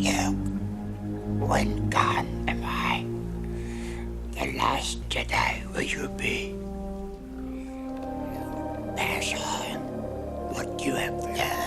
You. When gone am I? The last Jedi will you be? Pass on what you have learned.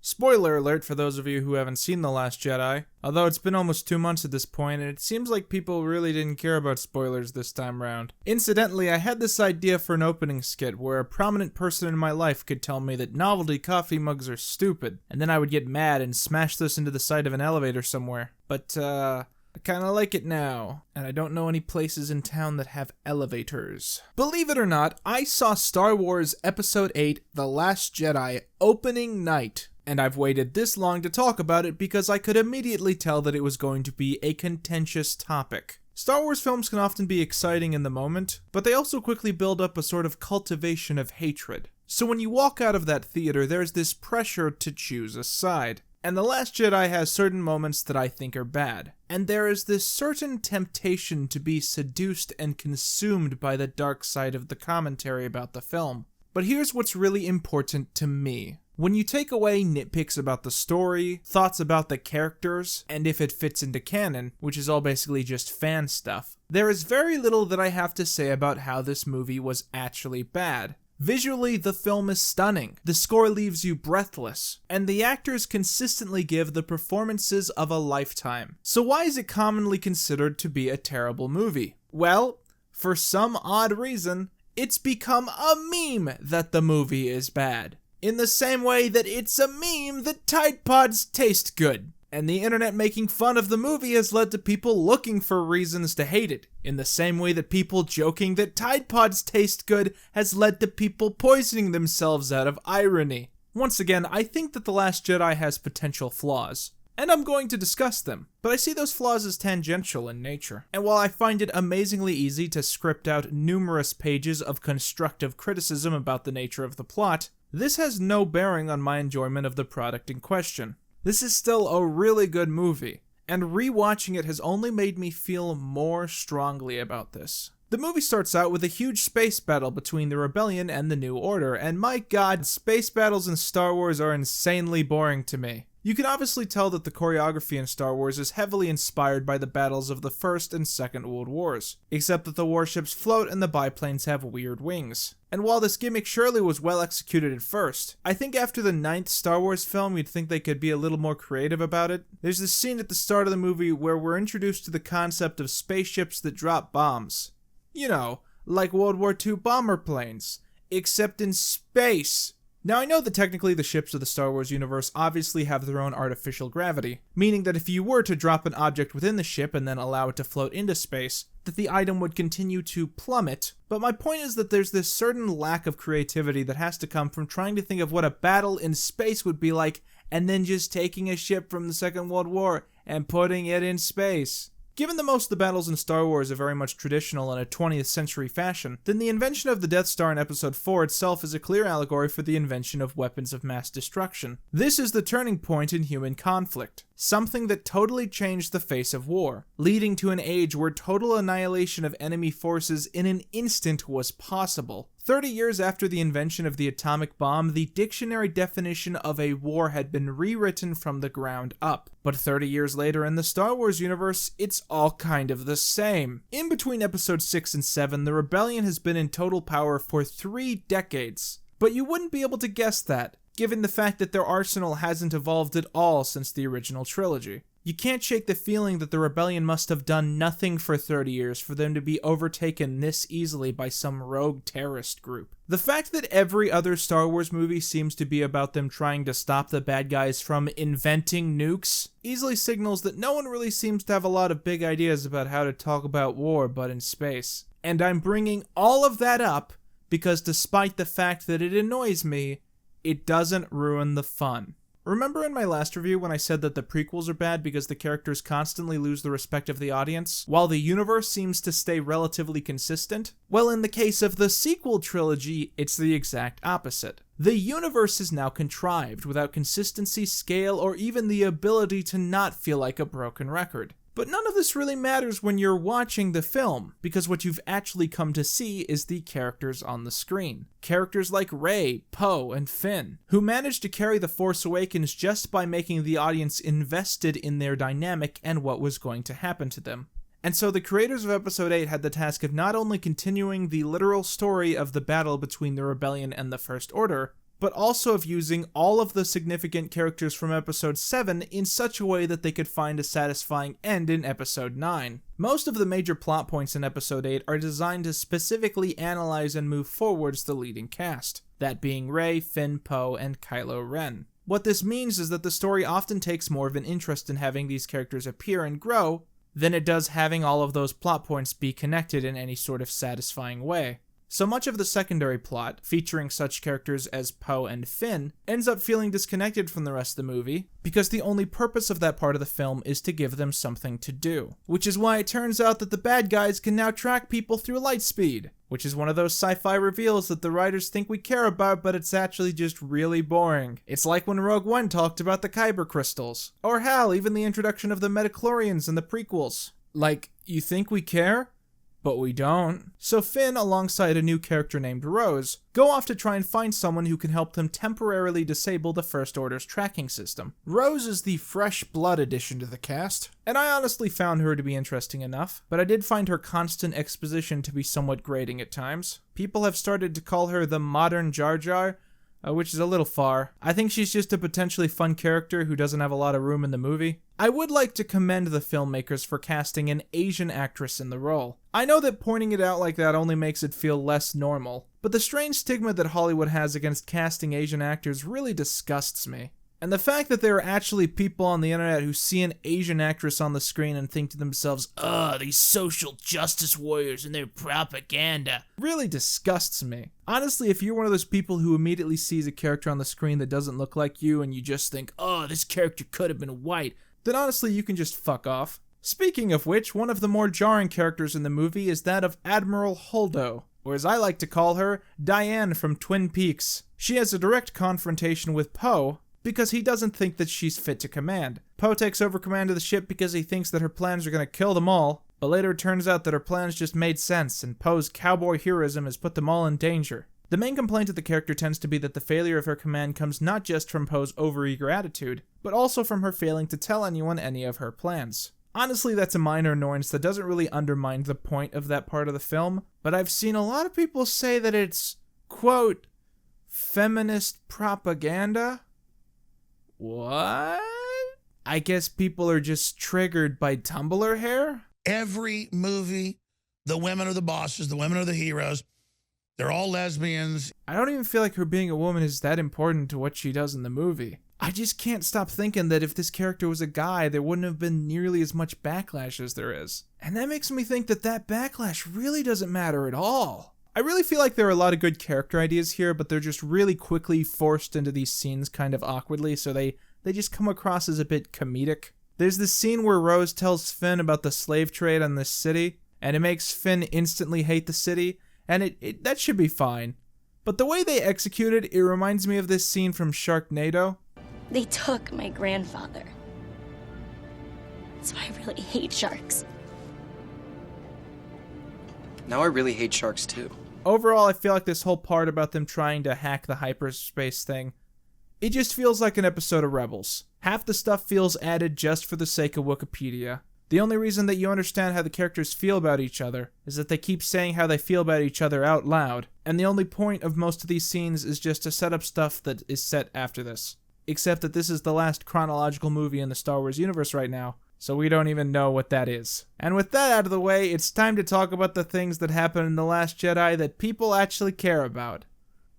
Spoiler alert for those of you who haven't seen The Last Jedi, although it's been almost 2 months at this point, and it seems like people really didn't care about spoilers this time round. Incidentally, I had this idea for an opening skit where a prominent person in my life could tell me that novelty coffee mugs are stupid, and then I would get mad and smash this into the side of an elevator somewhere. But, I kinda like it now, and I don't know any places in town that have elevators. Believe it or not, I saw Star Wars Episode 8, The Last Jedi, opening night. And I've waited this long to talk about it because I could immediately tell that it was going to be a contentious topic. Star Wars films can often be exciting in the moment, but they also quickly build up a sort of cultivation of hatred. So when you walk out of that theater, there's this pressure to choose a side. And The Last Jedi has certain moments that I think are bad. And there is this certain temptation to be seduced and consumed by the dark side of the commentary about the film. But here's what's really important to me. When you take away nitpicks about the story, thoughts about the characters, and if it fits into canon, which is all basically just fan stuff, there is very little that I have to say about how this movie was actually bad. Visually, the film is stunning, the score leaves you breathless, and the actors consistently give the performances of a lifetime. So why is it commonly considered to be a terrible movie? Well, for some odd reason, it's become a meme that the movie is bad. In the same way that it's a meme that Tide Pods taste good. And the internet making fun of the movie has led to people looking for reasons to hate it. In the same way that people joking that Tide Pods taste good has led to people poisoning themselves out of irony. Once again, I think that The Last Jedi has potential flaws. And I'm going to discuss them, but I see those flaws as tangential in nature. And while I find it amazingly easy to script out numerous pages of constructive criticism about the nature of the plot, this has no bearing on my enjoyment of the product in question. This is still a really good movie, and rewatching it has only made me feel more strongly about this. The movie starts out with a huge space battle between the Rebellion and the New Order, and my god, space battles in Star Wars are insanely boring to me. You can obviously tell that the choreography in Star Wars is heavily inspired by the battles of the First and Second World Wars, except that the warships float and the biplanes have weird wings. And while this gimmick surely was well executed at first, I think after the 9th Star Wars film you'd think they could be a little more creative about it. There's this scene at the start of the movie where we're introduced to the concept of spaceships that drop bombs. You know, like World War II bomber planes, except in space. Now I know that technically the ships of the Star Wars universe obviously have their own artificial gravity, meaning that if you were to drop an object within the ship and then allow it to float into space, that the item would continue to plummet, but my point is that there's this certain lack of creativity that has to come from trying to think of what a battle in space would be like, and then just taking a ship from the Second World War and putting it in space. Given that most of the battles in Star Wars are very much traditional in a 20th century fashion, then the invention of the Death Star in Episode 4 itself is a clear allegory for the invention of weapons of mass destruction. This is the turning point in human conflict, something that totally changed the face of war, leading to an age where total annihilation of enemy forces in an instant was possible. 30 years after the invention of the atomic bomb, the dictionary definition of a war had been rewritten from the ground up. But 30 years later in the Star Wars universe, it's all kind of the same. In between episodes 6 and 7, the Rebellion has been in total power for 3 decades. But you wouldn't be able to guess that, given the fact that their arsenal hasn't evolved at all since the original trilogy. You can't shake the feeling that the Rebellion must have done nothing for 30 years for them to be overtaken this easily by some rogue terrorist group. The fact that every other Star Wars movie seems to be about them trying to stop the bad guys from inventing nukes easily signals that no one really seems to have a lot of big ideas about how to talk about war but in space. And I'm bringing all of that up because despite the fact that it annoys me, it doesn't ruin the fun. Remember in my last review when I said that the prequels are bad because the characters constantly lose the respect of the audience, while the universe seems to stay relatively consistent? Well, in the case of the sequel trilogy, it's the exact opposite. The universe is now contrived, without consistency, scale, or even the ability to not feel like a broken record. But none of this really matters when you're watching the film, because what you've actually come to see is the characters on the screen. Characters like Rey, Poe, and Finn, who managed to carry The Force Awakens just by making the audience invested in their dynamic and what was going to happen to them. And so the creators of Episode 8 had the task of not only continuing the literal story of the battle between the Rebellion and the First Order, but also of using all of the significant characters from Episode 7 in such a way that they could find a satisfying end in Episode 9. Most of the major plot points in Episode 8 are designed to specifically analyze and move forwards the leading cast, that being Rey, Finn, Poe, and Kylo Ren. What this means is that the story often takes more of an interest in having these characters appear and grow than it does having all of those plot points be connected in any sort of satisfying way. So much of the secondary plot, featuring such characters as Poe and Finn, ends up feeling disconnected from the rest of the movie, because the only purpose of that part of the film is to give them something to do. Which is why it turns out that the bad guys can now track people through light speed, which is one of those sci-fi reveals that the writers think we care about, but it's actually just really boring. It's like when Rogue One talked about the Kyber crystals. Or hell, even the introduction of the Metachlorians in the prequels. Like, you think we care? But we don't. So Finn, alongside a new character named Rose, go off to try and find someone who can help them temporarily disable the First Order's tracking system. Rose is the fresh blood addition to the cast, and I honestly found her to be interesting enough, but I did find her constant exposition to be somewhat grating at times. People have started to call her the modern Jar Jar, which is a little far. I think she's just a potentially fun character who doesn't have a lot of room in the movie. I would like to commend the filmmakers for casting an Asian actress in the role. I know that pointing it out like that only makes it feel less normal, but the strange stigma that Hollywood has against casting Asian actors really disgusts me. And the fact that there are actually people on the internet who see an Asian actress on the screen and think to themselves, ugh, these social justice warriors and their propaganda, really disgusts me. Honestly, if you're one of those people who immediately sees a character on the screen that doesn't look like you and you just think, oh, this character could have been white, then honestly you can just fuck off. Speaking of which, one of the more jarring characters in the movie is that of Admiral Holdo, or as I like to call her, Diane from Twin Peaks. She has a direct confrontation with Poe, because he doesn't think that she's fit to command. Poe takes over command of the ship because he thinks that her plans are going to kill them all, but later it turns out that her plans just made sense, and Poe's cowboy heroism has put them all in danger. The main complaint of the character tends to be that the failure of her command comes not just from Poe's overeager attitude, but also from her failing to tell anyone any of her plans. Honestly, that's a minor annoyance that doesn't really undermine the point of that part of the film, but I've seen a lot of people say that it's, quote, feminist propaganda? What? I guess people are just triggered by Tumblr hair? Every movie, the women are the bosses, the women are the heroes. They're all lesbians. I don't even feel like her being a woman is that important to what she does in the movie. I just can't stop thinking that if this character was a guy, there wouldn't have been nearly as much backlash as there is. And that makes me think that that backlash really doesn't matter at all. I really feel like there are a lot of good character ideas here, but they're just really quickly forced into these scenes kind of awkwardly, so they just come across as a bit comedic. There's this scene where Rose tells Finn about the slave trade in this city, and it makes Finn instantly hate the city, and that should be fine. But the way they execute it, it reminds me of this scene from Sharknado. They took my grandfather. So I really hate sharks. Now I really hate sharks too. Overall, I feel like this whole part about them trying to hack the hyperspace thing, it just feels like an episode of Rebels. Half the stuff feels added just for the sake of Wikipedia. The only reason that you understand how the characters feel about each other is that they keep saying how they feel about each other out loud, and the only point of most of these scenes is just to set up stuff that is set after this. Except that this is the last chronological movie in the Star Wars universe right now, so we don't even know what that is. And with that out of the way, it's time to talk about the things that happen in The Last Jedi that people actually care about.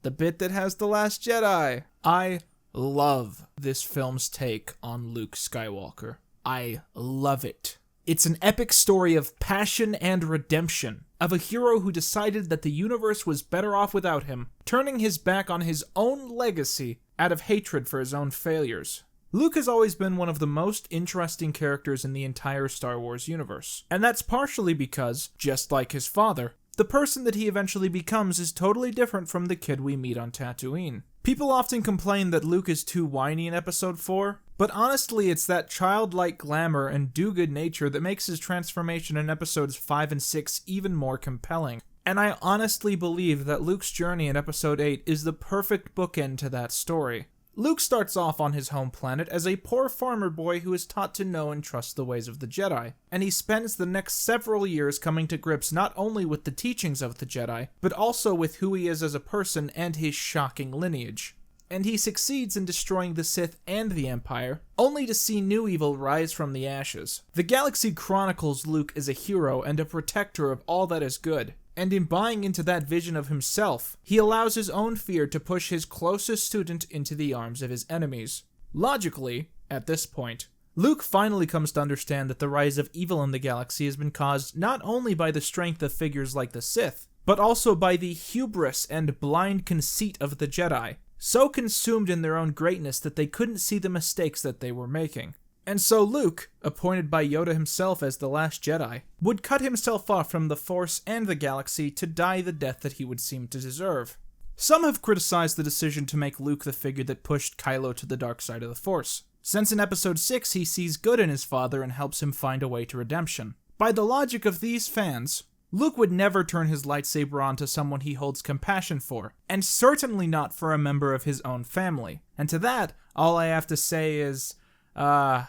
The bit that has The Last Jedi. I love this film's take on Luke Skywalker. I love it. It's an epic story of passion and redemption, of a hero who decided that the universe was better off without him, turning his back on his own legacy out of hatred for his own failures. Luke has always been one of the most interesting characters in the entire Star Wars universe, and that's partially because, just like his father, the person that he eventually becomes is totally different from the kid we meet on Tatooine. People often complain that Luke is too whiny in Episode 4, But honestly, it's that childlike glamour and do-good nature that makes his transformation in episodes 5 and 6 even more compelling. And I honestly believe that Luke's journey in episode 8 is the perfect bookend to that story. Luke starts off on his home planet as a poor farmer boy who is taught to know and trust the ways of the Jedi, and he spends the next several years coming to grips not only with the teachings of the Jedi, but also with who he is as a person and his shocking lineage. And he succeeds in destroying the Sith and the Empire, only to see new evil rise from the ashes. The galaxy chronicles Luke as a hero and a protector of all that is good, and in buying into that vision of himself, he allows his own fear to push his closest student into the arms of his enemies. Logically, at this point, Luke finally comes to understand that the rise of evil in the galaxy has been caused not only by the strength of figures like the Sith, but also by the hubris and blind conceit of the Jedi, so consumed in their own greatness that they couldn't see the mistakes that they were making. And so Luke, appointed by Yoda himself as the Last Jedi, would cut himself off from the Force and the galaxy to die the death that he would seem to deserve. Some have criticized the decision to make Luke the figure that pushed Kylo to the dark side of the Force, since in episode 6 he sees good in his father and helps him find a way to redemption. By the logic of these fans, Luke would never turn his lightsaber on to someone he holds compassion for, and certainly not for a member of his own family. And to that, all I have to say is, I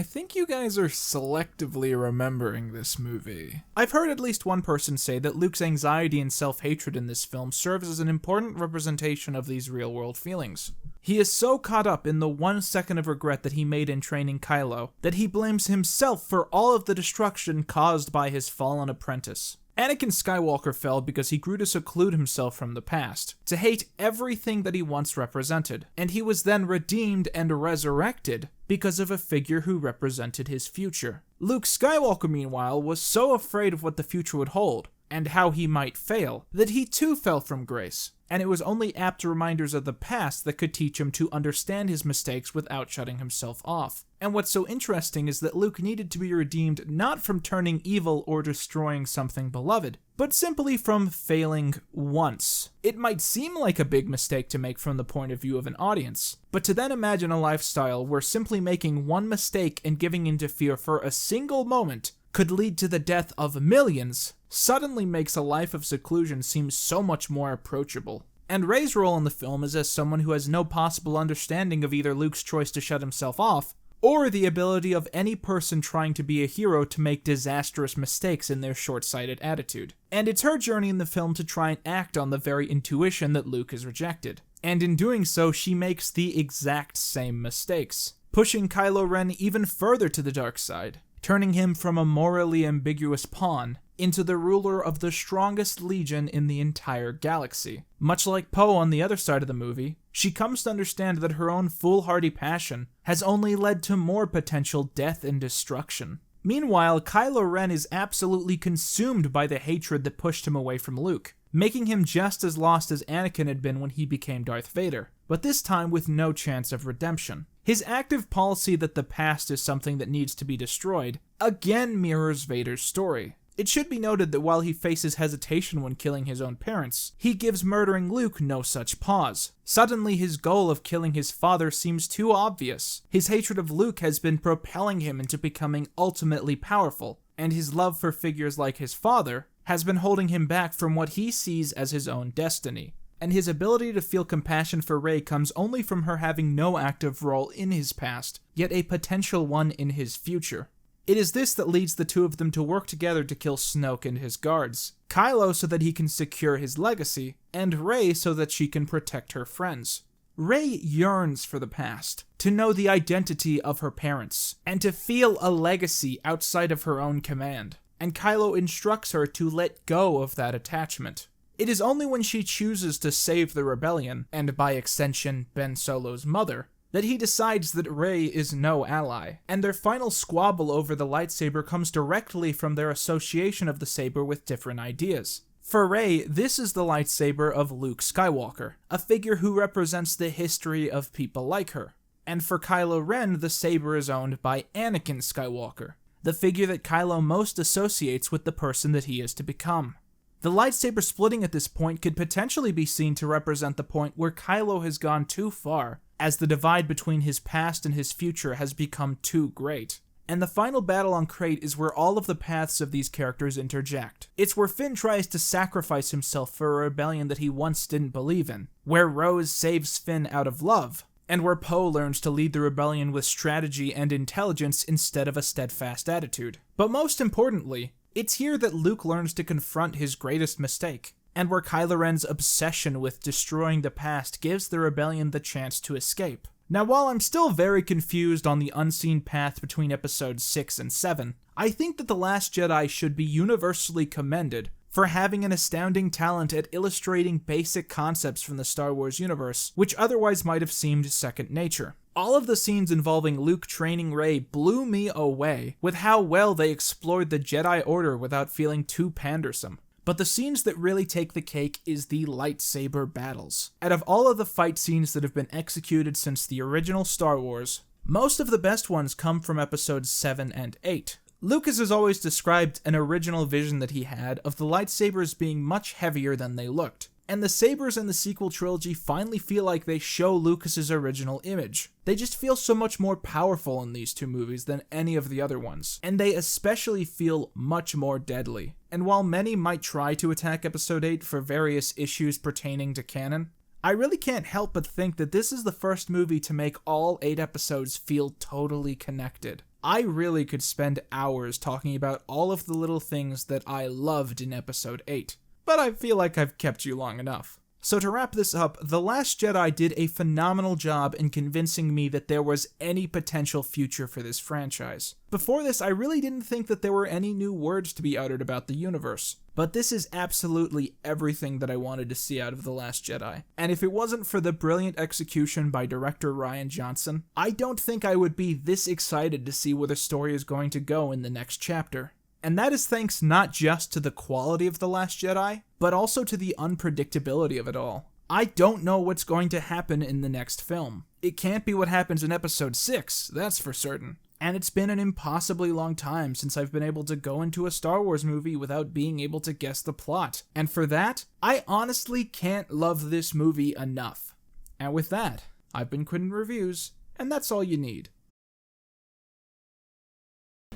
think you guys are selectively remembering this movie. I've heard at least one person say that Luke's anxiety and self-hatred in this film serves as an important representation of these real-world feelings. He is so caught up in the 1 second of regret that he made in training Kylo that he blames himself for all of the destruction caused by his fallen apprentice. Anakin Skywalker fell because he grew to seclude himself from the past, to hate everything that he once represented, and he was then redeemed and resurrected because of a figure who represented his future. Luke Skywalker, meanwhile, was so afraid of what the future would hold, and how he might fail, that he too fell from grace, and it was only apt reminders of the past that could teach him to understand his mistakes without shutting himself off. And what's so interesting is that Luke needed to be redeemed not from turning evil or destroying something beloved, but simply from failing once. It might seem like a big mistake to make from the point of view of an audience, but to then imagine a lifestyle where simply making one mistake and giving into fear for a single moment could lead to the death of millions suddenly makes a life of seclusion seem so much more approachable. And Rey's role in the film is as someone who has no possible understanding of either Luke's choice to shut himself off, or the ability of any person trying to be a hero to make disastrous mistakes in their short-sighted attitude. And it's her journey in the film to try and act on the very intuition that Luke has rejected. And in doing so, she makes the exact same mistakes, pushing Kylo Ren even further to the dark side, turning him from a morally ambiguous pawn into the ruler of the strongest legion in the entire galaxy. Much like Poe on the other side of the movie, she comes to understand that her own foolhardy passion has only led to more potential death and destruction. Meanwhile, Kylo Ren is absolutely consumed by the hatred that pushed him away from Luke, making him just as lost as Anakin had been when he became Darth Vader, but this time with no chance of redemption. His active policy that the past is something that needs to be destroyed again mirrors Vader's story. It should be noted that while he faces hesitation when killing his own parents, he gives murdering Luke no such pause. Suddenly, his goal of killing his father seems too obvious. His hatred of Luke has been propelling him into becoming ultimately powerful, and his love for figures like his father has been holding him back from what he sees as his own destiny. And his ability to feel compassion for Rey comes only from her having no active role in his past, yet a potential one in his future. It is this that leads the two of them to work together to kill Snoke and his guards. Kylo so that he can secure his legacy, and Rey so that she can protect her friends. Rey yearns for the past, to know the identity of her parents, and to feel a legacy outside of her own command. And Kylo instructs her to let go of that attachment. It is only when she chooses to save the rebellion, and by extension Ben Solo's mother, that he decides that Rey is no ally, and their final squabble over the lightsaber comes directly from their association of the saber with different ideas. For Rey, this is the lightsaber of Luke Skywalker, a figure who represents the history of people like her. And for Kylo Ren, the saber is owned by Anakin Skywalker, the figure that Kylo most associates with the person that he is to become. The lightsaber splitting at this point could potentially be seen to represent the point where Kylo has gone too far, as the divide between his past and his future has become too great. And the final battle on Crate is where all of the paths of these characters interject. It's where Finn tries to sacrifice himself for a rebellion that he once didn't believe in, where Rose saves Finn out of love, and where Poe learns to lead the rebellion with strategy and intelligence instead of a steadfast attitude. But most importantly, it's here that Luke learns to confront his greatest mistake, and where Kylo Ren's obsession with destroying the past gives the rebellion the chance to escape. Now, while I'm still very confused on the unseen path between episodes 6 and 7, I think that The Last Jedi should be universally commended for having an astounding talent at illustrating basic concepts from the Star Wars universe, which otherwise might have seemed second nature. All of the scenes involving Luke training Rey blew me away with how well they explored the Jedi Order without feeling too pandersome. But the scenes that really take the cake is the lightsaber battles. Out of all of the fight scenes that have been executed since the original Star Wars, most of the best ones come from episodes 7 and 8. Lucas has always described an original vision that he had of the lightsabers being much heavier than they looked, and the sabers in the sequel trilogy finally feel like they show Lucas's original image. They just feel so much more powerful in these two movies than any of the other ones, and they especially feel much more deadly. And while many might try to attack episode 8 for various issues pertaining to canon, I really can't help but think that this is the first movie to make all 8 episodes feel totally connected. I really could spend hours talking about all of the little things that I loved in episode 8. But I feel like I've kept you long enough. So to wrap this up, The Last Jedi did a phenomenal job in convincing me that there was any potential future for this franchise. Before this, I really didn't think that there were any new words to be uttered about the universe. But this is absolutely everything that I wanted to see out of The Last Jedi. And if it wasn't for the brilliant execution by director Rian Johnson, I don't think I would be this excited to see where the story is going to go in the next chapter. And that is thanks not just to the quality of The Last Jedi, but also to the unpredictability of it all. I don't know what's going to happen in the next film. It can't be what happens in episode 6, that's for certain. And it's been an impossibly long time since I've been able to go into a Star Wars movie without being able to guess the plot. And for that, I honestly can't love this movie enough. And with that, I've been Quinton Reviews, and that's all you need.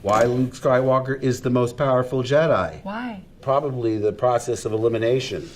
Why Luke Skywalker is the most powerful Jedi. Why? Probably the process of elimination.